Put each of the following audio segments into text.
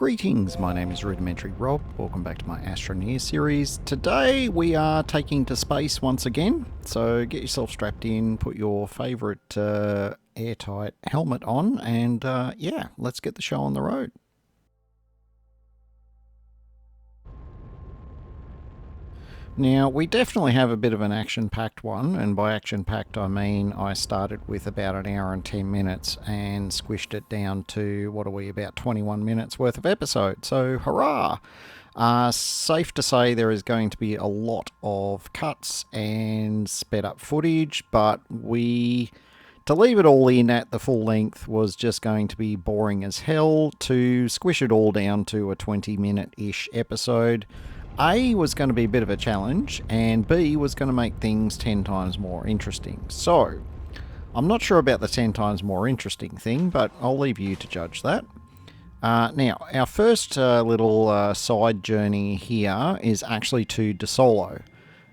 Greetings, my name is Rudimentary Rob. Welcome back to my Astroneer series. Today we are taking to space once again, so get yourself strapped in, put your favourite airtight helmet on, and yeah, let's get the show on the road. Now, we definitely have a bit of an action-packed one, and by action-packed I mean I started with about an hour and 10 minutes and squished it down to, what are we, about 21 minutes worth of episode, so hurrah! Safe to say there is going to be a lot of cuts and sped up footage, but to leave it all in at the full length was just going to be boring as hell. To squish it all down to a 20-minute-ish episode, A, was going to be a bit of a challenge, and B, was going to make things 10 times more interesting. So, I'm not sure about the 10 times more interesting thing, but I'll leave you to judge that. Now, our first little side journey here is actually to DeSolo.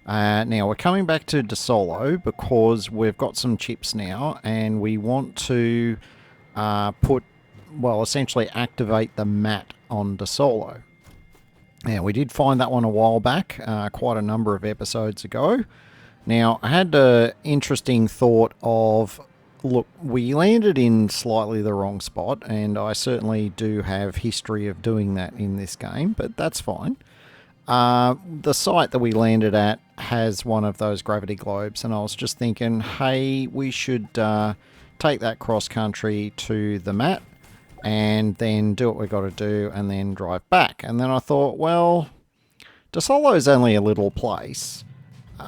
Now, we're coming back to DeSolo because we've got some chips now, and we want to essentially activate the mat on DeSolo. Now, we did find that one a while back, quite a number of episodes ago. Now, I had an interesting thought of, look, we landed in slightly the wrong spot, and I certainly do have history of doing that in this game, but that's fine. The site that we landed at has one of those gravity globes, and I was just thinking, hey, we should take that cross-country to the mat, and then do what we got to do, and then drive back. And then I thought, well, DeSolo is only a little place.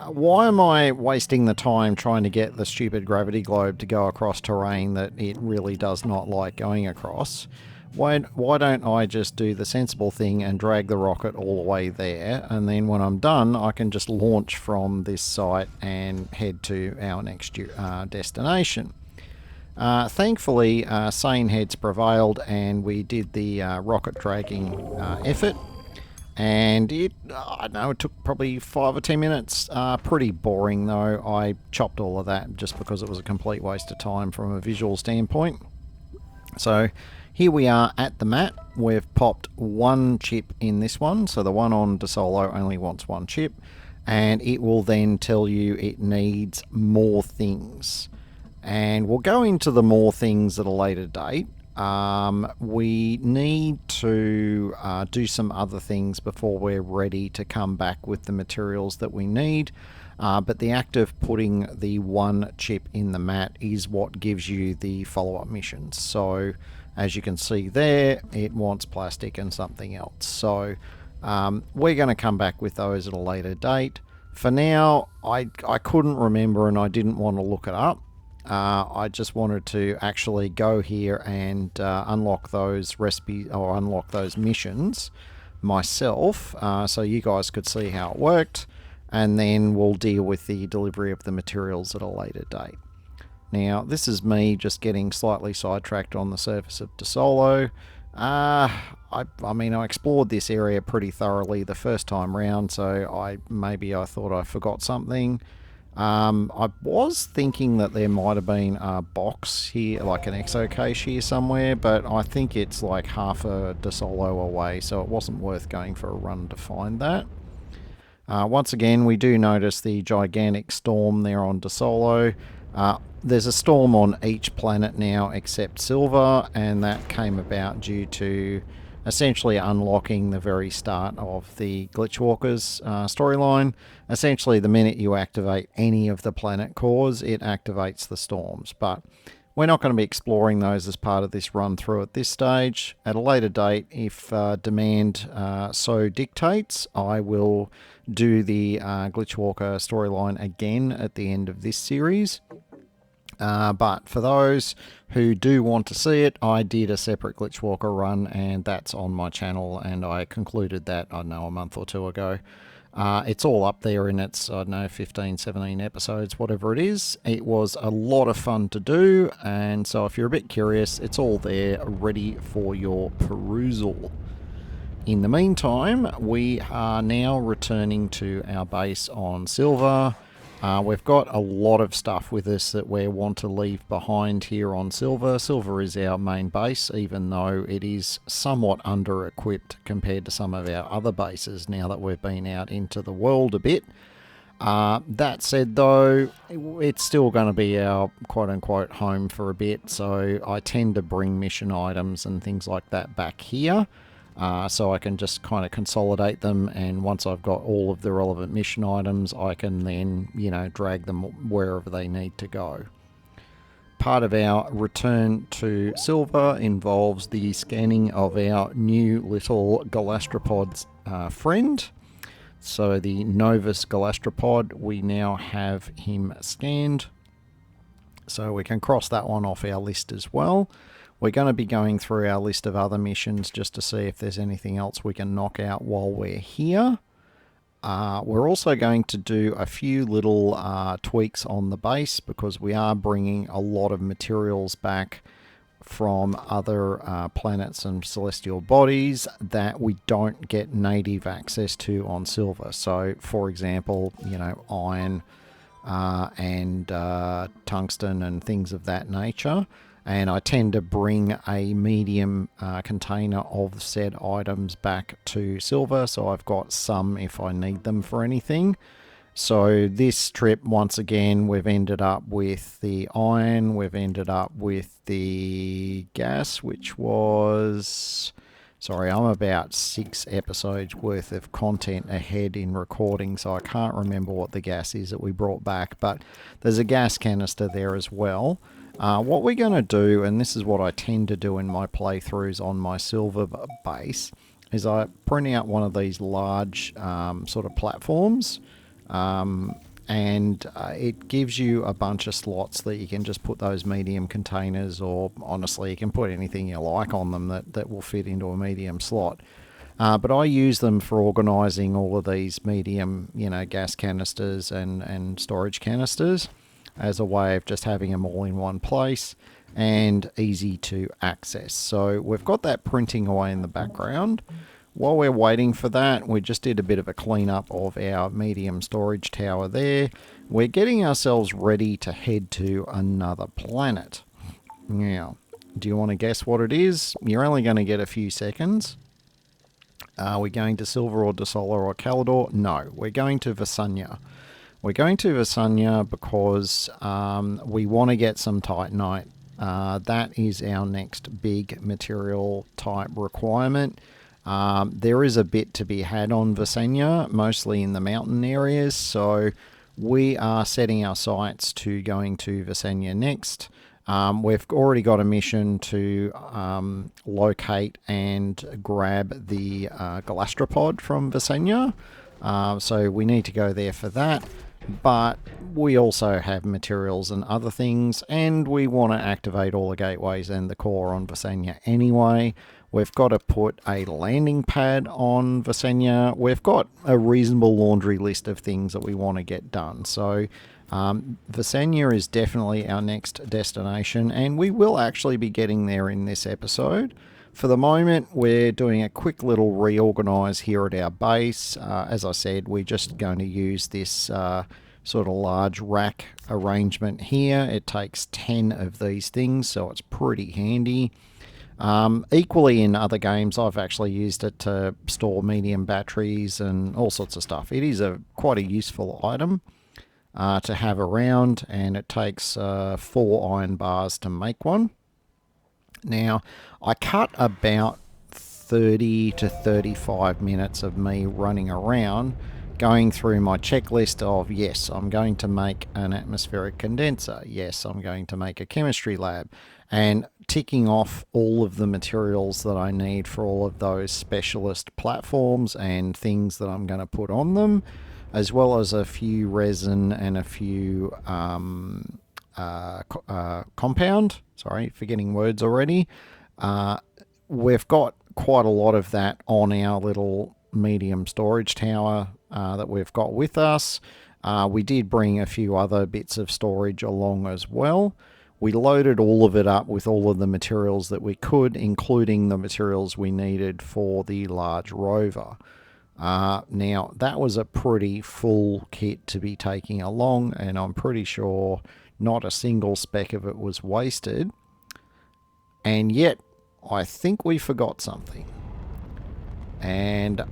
Why am I wasting the time trying to get the stupid gravity globe to go across terrain that it really does not like going across? Why don't I just do the sensible thing and drag the rocket all the way there, and then when I'm done, I can just launch from this site and head to our next destination. Thankfully, sane heads prevailed, and we did the rocket dragging effort, and it took probably 5 or 10 minutes. Pretty boring though. I chopped all of that just because it was a complete waste of time from a visual standpoint. So here we are at the mat. We've popped one chip in this one, so the one on DeSolo only wants one chip, and it will then tell you it needs more things. And we'll go into the more things at a later date. We need to do some other things before we're ready to come back with the materials that we need. But the act of putting the one chip in the mat is what gives you the follow-up missions. So as you can see there, it wants plastic and something else. So we're going to come back with those at a later date. For now, I couldn't remember and I didn't want to look it up. I just wanted to actually go here and unlock those recipes or unlock those missions myself, so you guys could see how it worked, and then we'll deal with the delivery of the materials at a later date. Now, this is me just getting slightly sidetracked on the surface of DeSolo. I mean, I explored this area pretty thoroughly the first time round, so I thought I forgot something. I was thinking that there might have been a box here, like an exo cache here somewhere, but I think it's like half a DeSolo away, so it wasn't worth going for a run to find that. Once again, we do notice the gigantic storm there on DeSolo. There's a storm on each planet now except Silver, and that came about due to essentially unlocking the very start of the Glitchwalkers storyline. Essentially, the minute you activate any of the planet cores, it activates the storms. But we're not going to be exploring those as part of this run through at this stage. At a later date, if demand so dictates, I will do the Glitchwalker storyline again at the end of this series. But for those who do want to see it, I did a separate Glitchwalker run, and that's on my channel, and I concluded that, I don't know, a month or two ago. It's all up there in its, 15, 17 episodes, whatever it is. It was a lot of fun to do, and so if you're a bit curious, it's all there, ready for your perusal. In the meantime, we are now returning to our base on Silver. We've got a lot of stuff with us that we want to leave behind here on Silver. Silver is our main base, even though it is somewhat under-equipped compared to some of our other bases now that we've been out into the world a bit. That said, though, it's still going to be our quote-unquote home for a bit, so I tend to bring mission items and things like that back here. So I can just kind of consolidate them, and once I've got all of the relevant mission items, I can then, drag them wherever they need to go. Part of our return to Silver involves the scanning of our new little Galastropod friend. So the Novus Galastropod, we now have him scanned. So we can cross that one off our list as well. We're going to be going through our list of other missions just to see if there's anything else we can knock out while we're here. We're also going to do a few little tweaks on the base because we are bringing a lot of materials back from other planets and celestial bodies that we don't get native access to on Silver. So, for example, iron and tungsten and things of that nature. And I tend to bring a medium container of said items back to Silver, so I've got some if I need them for anything. So this trip, once again, we've ended up with the iron, we've ended up with the gas, which was... Sorry, I'm about 6 episodes worth of content ahead in recording, so I can't remember what the gas is that we brought back, but there's a gas canister there as well. What we're going to do, and this is what I tend to do in my playthroughs on my Silver base, is I print out one of these large sort of platforms, and it gives you a bunch of slots that you can just put those medium containers, or honestly you can put anything you like on them that will fit into a medium slot. But I use them for organising all of these medium gas canisters and storage canisters as a way of just having them all in one place and easy to access. So we've got that printing away in the background. While we're waiting for that, we just did a bit of a cleanup of our medium storage tower there. We're getting ourselves ready to head to another planet. Now, do you want to guess what it is? You're only going to get a few seconds. Are we going to Silver or Desolar or Calidor? No, we're going to Visanya. We're going to Visanya because we want to get some Titanite. That is our next big material type requirement. There is a bit to be had on Visanya, mostly in the mountain areas, so we are setting our sights to going to Visanya next. We've already got a mission to locate and grab the Galastropod from Visanya, so we need to go there for that. But we also have materials and other things, and we want to activate all the gateways and the core on Visanya anyway. We've got to put a landing pad on Visanya. We've got a reasonable laundry list of things that we want to get done. So Visanya is definitely our next destination, and we will actually be getting there in this episode. For the moment, we're doing a quick little reorganize here at our base. As I said, we're just going to use this sort of large rack arrangement here. It takes 10 of these things, so it's pretty handy. Equally in other games, I've actually used it to store medium batteries and all sorts of stuff. It is quite a useful item to have around, and it takes 4 iron bars to make one. Now, I cut about 30 to 35 minutes of me running around going through my checklist of, yes, I'm going to make an atmospheric condenser. Yes, I'm going to make a chemistry lab. And ticking off all of the materials that I need for all of those specialist platforms and things that I'm going to put on them, as well as a few resin and a few compound. Sorry, forgetting words already. We've got quite a lot of that on our little medium storage tower that we've got with us. We did bring a few other bits of storage along as well. We loaded all of it up with all of the materials that we could, including the materials we needed for the large rover. Now, that was a pretty full kit to be taking along, and I'm pretty sure not a single speck of it was wasted. And yet, I think we forgot something. And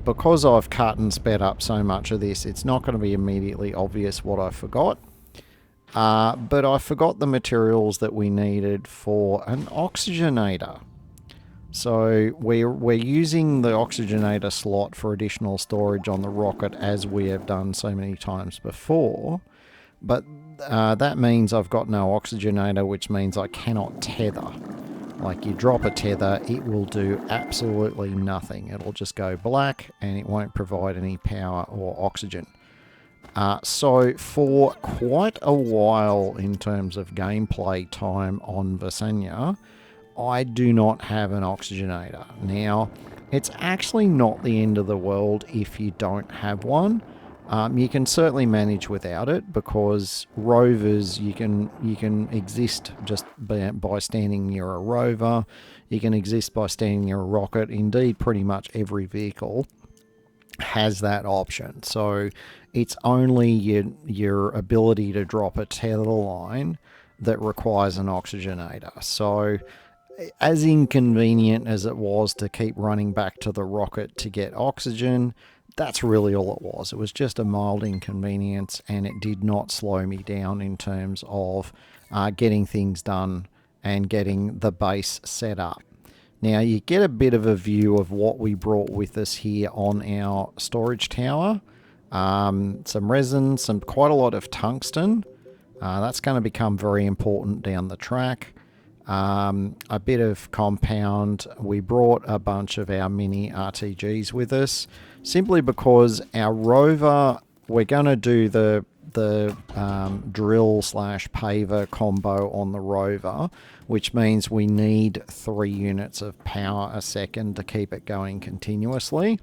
because I've cut and sped up so much of this, it's not going to be immediately obvious what I forgot. But I forgot the materials that we needed for an oxygenator. So we're using the oxygenator slot for additional storage on the rocket, as we have done so many times before. But that means I've got no oxygenator, which means I cannot tether. Like, you drop a tether, it will do absolutely nothing. It'll just go black and it won't provide any power or oxygen. So for quite a while in terms of gameplay time on Visenya, I do not have an oxygenator. Now, it's actually not the end of the world if you don't have one. You can certainly manage without it, because rovers, you can exist just by standing near a rover. You can exist by standing near a rocket. Indeed, pretty much every vehicle has that option. So it's only your ability to drop a tether line that requires an oxygenator. So as inconvenient as it was to keep running back to the rocket to get oxygen, that's really all it was. It was just a mild inconvenience, and it did not slow me down in terms of getting things done and getting the base set up. Now, you get a bit of a view of what we brought with us here on our storage tower. Some resin, quite a lot of tungsten. That's going to become very important down the track. A bit of compound. We brought a bunch of our mini RTGs with us, simply because our rover, we're going to do the drill / paver combo on the rover, which means we need 3 units of power a second to keep it going continuously.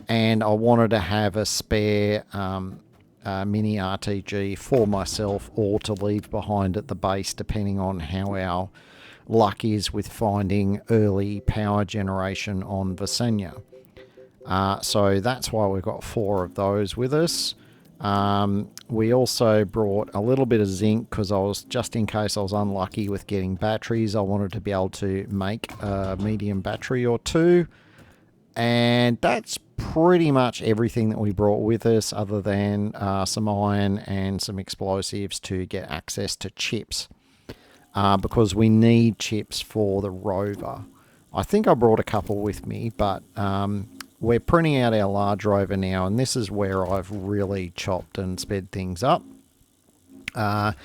And I wanted to have a spare mini RTG for myself, or to leave behind at the base, depending on how our luck is with finding early power generation on Visenya. So that's why we've got 4 of those with us. We also brought a little bit of zinc, because just in case I was unlucky with getting batteries, I wanted to be able to make a medium battery or 2. And that's pretty much everything that we brought with us, other than some iron and some explosives to get access to chips, because we need chips for the rover. I think I brought a couple with me, but we're printing out our large rover now, and this is where I've really chopped and sped things up. I've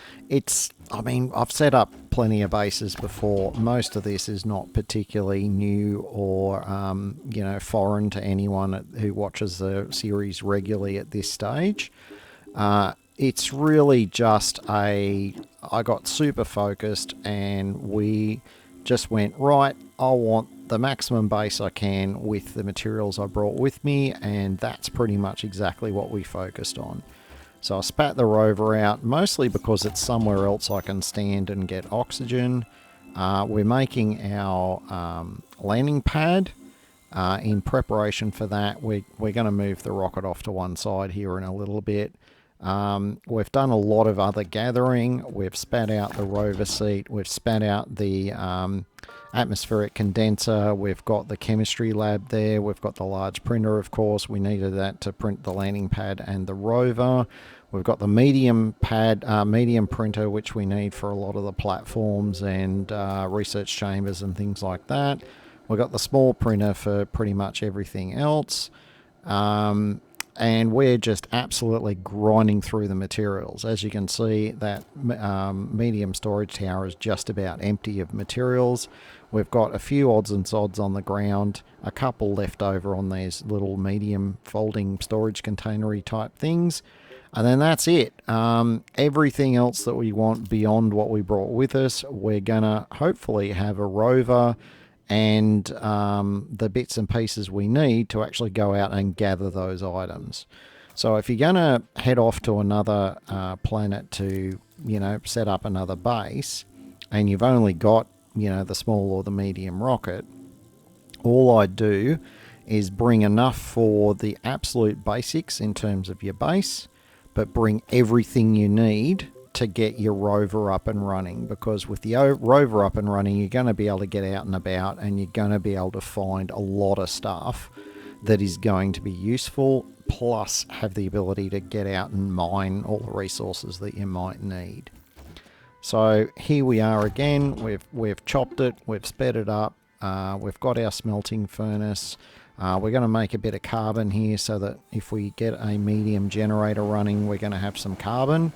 set up plenty of bases before. Most of this is not particularly new or, foreign to anyone who watches the series regularly at this stage. It's really just I got super focused, and we just went, right, I want the maximum base I can with the materials I brought with me, and that's pretty much exactly what we focused on. So I spat the rover out, mostly because it's somewhere else I can stand and get oxygen. We're making our landing pad. In preparation for that, we're going to move the rocket off to one side here in a little bit. We've done a lot of other gathering. We've spat out the rover seat. We've spat out the atmospheric condenser. We've got the chemistry lab there. We've got the large printer, of course. We needed that to print the landing pad and the rover. We've got the medium printer, which we need for a lot of the platforms and research chambers and things like that. We've got the small printer for pretty much everything else. And we're just absolutely grinding through the materials. As you can see, that medium storage tower is just about empty of materials. We've got a few odds and sods on the ground, a couple left over on these little medium folding storage containery type things. And then that's it. Everything else that we want beyond what we brought with us, we're going to hopefully have a rover and the bits and pieces we need to actually go out and gather those items. So if you're going to head off to another planet to, set up another base, and you've only got, the small or the medium rocket, all I do is bring enough for the absolute basics in terms of your base, but bring everything you need to get your rover up and running, because with the rover up and running, you're going to be able to get out and about, and you're going to be able to find a lot of stuff that is going to be useful, plus have the ability to get out and mine all the resources that you might need. So here we are again. We've chopped it, we've sped it up, we've got our smelting furnace. We're going to make a bit of carbon here so that if we get a medium generator running, we're going to have some carbon.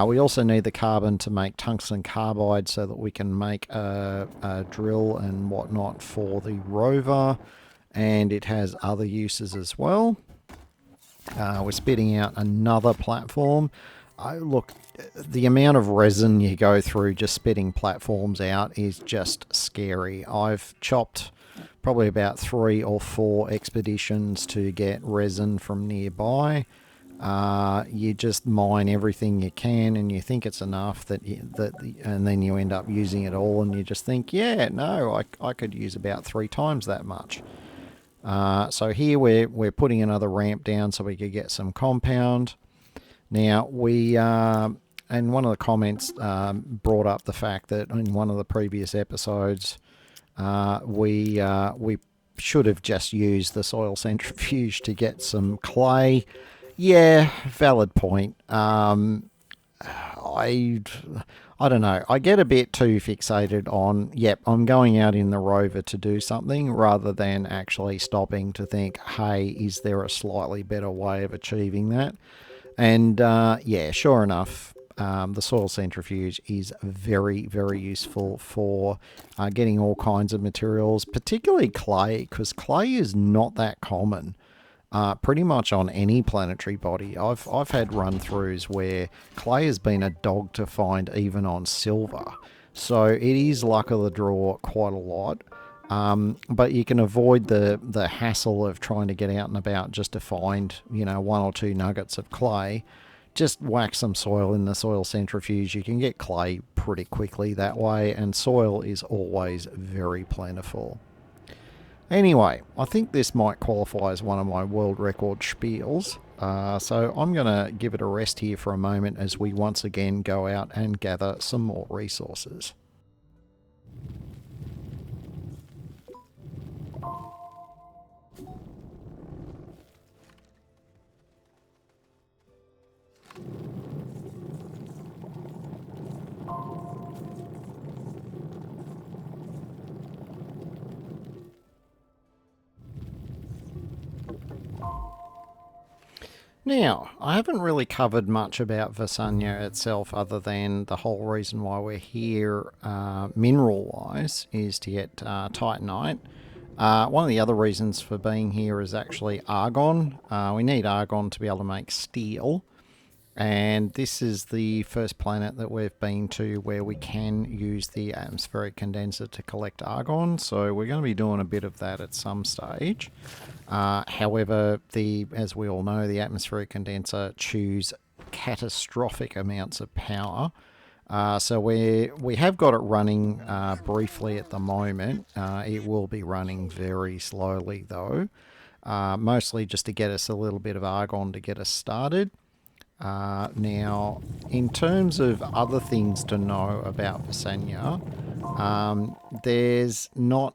We also need the carbon to make tungsten carbide so that we can make a drill and whatnot for the rover, and it has other uses as well. We're spitting out another platform. Look, the amount of resin you go through just spitting platforms out is just scary. I've chopped probably about 3 or 4 expeditions to get resin from nearby. You just mine everything you can, and you think it's enough and then you end up using it all, and you just think, yeah, no, I could use about 3 times that much. So here we're putting another ramp down so we could get some compound. Now and one of the comments brought up the fact that in one of the previous episodes we should have just used the soil centrifuge to get some clay. Yeah, valid point. I don't know. I get a bit too fixated on, yep, I'm going out in the rover to do something, rather than actually stopping to think, hey, is there a slightly better way of achieving that? And yeah, sure enough, the soil centrifuge is very, very useful for getting all kinds of materials, particularly clay, because clay is not that common. Pretty much on any planetary body. I've had run-throughs where clay has been a dog to find even on silver. So it is luck of the draw quite a lot. But you can avoid the hassle of trying to get out and about just to find, 1 or 2 nuggets of clay. Just whack some soil in the soil centrifuge. You can get clay pretty quickly that way, and soil is always very plentiful. Anyway, I think this might qualify as one of my world record spiels. So I'm going to give it a rest here for a moment as we once again go out and gather some more resources. Now, I haven't really covered much about Vasanya itself other than the whole reason why we're here mineral-wise is to get Titanite. One of the other reasons for being here is actually argon. We need argon to be able to make steel. And this is the first planet that we've been to where we can use the atmospheric condenser to collect argon. So we're going to be doing a bit of that at some stage. However, as we all know, the atmospheric condenser chews catastrophic amounts of power. So we have got it running briefly at the moment. It will be running very slowly though, mostly just to get us a little bit of argon to get us started. Now, in terms of other things to know about Vasanya, there's not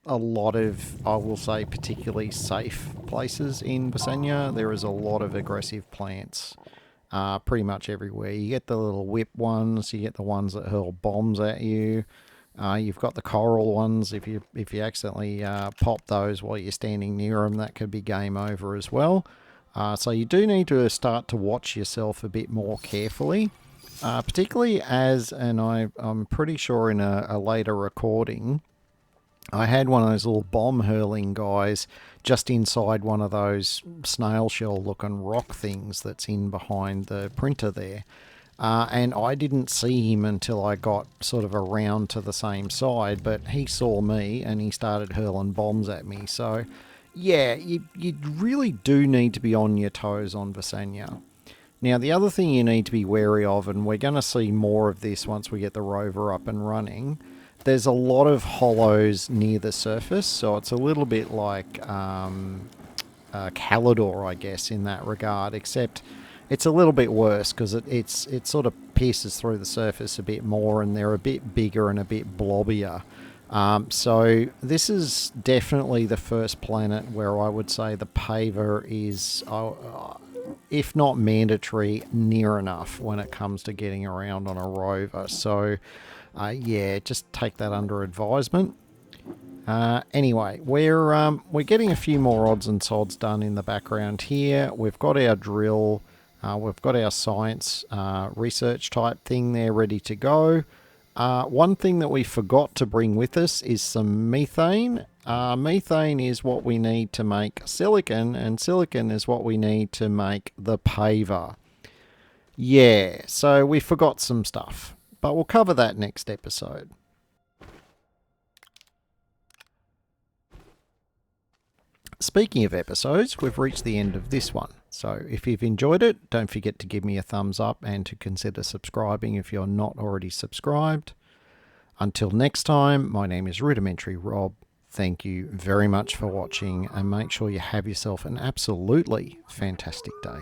a lot of, I will say, particularly safe places in Vasanya. There is a lot of aggressive plants pretty much everywhere. You get the little whip ones, you get the ones that hurl bombs at you. You've got the coral ones. If you accidentally pop those while you're standing near them, that could be game over as well. So you do need to start to watch yourself a bit more carefully, particularly and I'm pretty sure in a later recording, I had one of those little bomb hurling guys just inside one of those snail shell looking rock things that's in behind the printer there. And I didn't see him until I got sort of around to the same side, but he saw me and he started hurling bombs at me. So yeah, you really do need to be on your toes on Vasanya. Now, the other thing you need to be wary of, and we're going to see more of this once we get the rover up and running, there's a lot of hollows near the surface, so it's a little bit like Calidor, I guess, in that regard, except it's a little bit worse because it sort of pierces through the surface a bit more, and they're a bit bigger and a bit blobbier. So this is definitely the first planet where I would say the paver is, if not mandatory, near enough when it comes to getting around on a rover. So yeah, just take that under advisement. Anyway, we're getting a few more odds and sods done in the background here. We've got our drill, we've got our science research type thing there ready to go. One thing that we forgot to bring with us is some methane. Methane is what we need to make silicon, and silicon is what we need to make the paver. Yeah, so we forgot some stuff, but we'll cover that next episode. Speaking of episodes, we've reached the end of this one. So if you've enjoyed it, don't forget to give me a thumbs up and to consider subscribing if you're not already subscribed. Until next time, my name is Rudimentary Rob. Thank you very much for watching, and make sure you have yourself an absolutely fantastic day.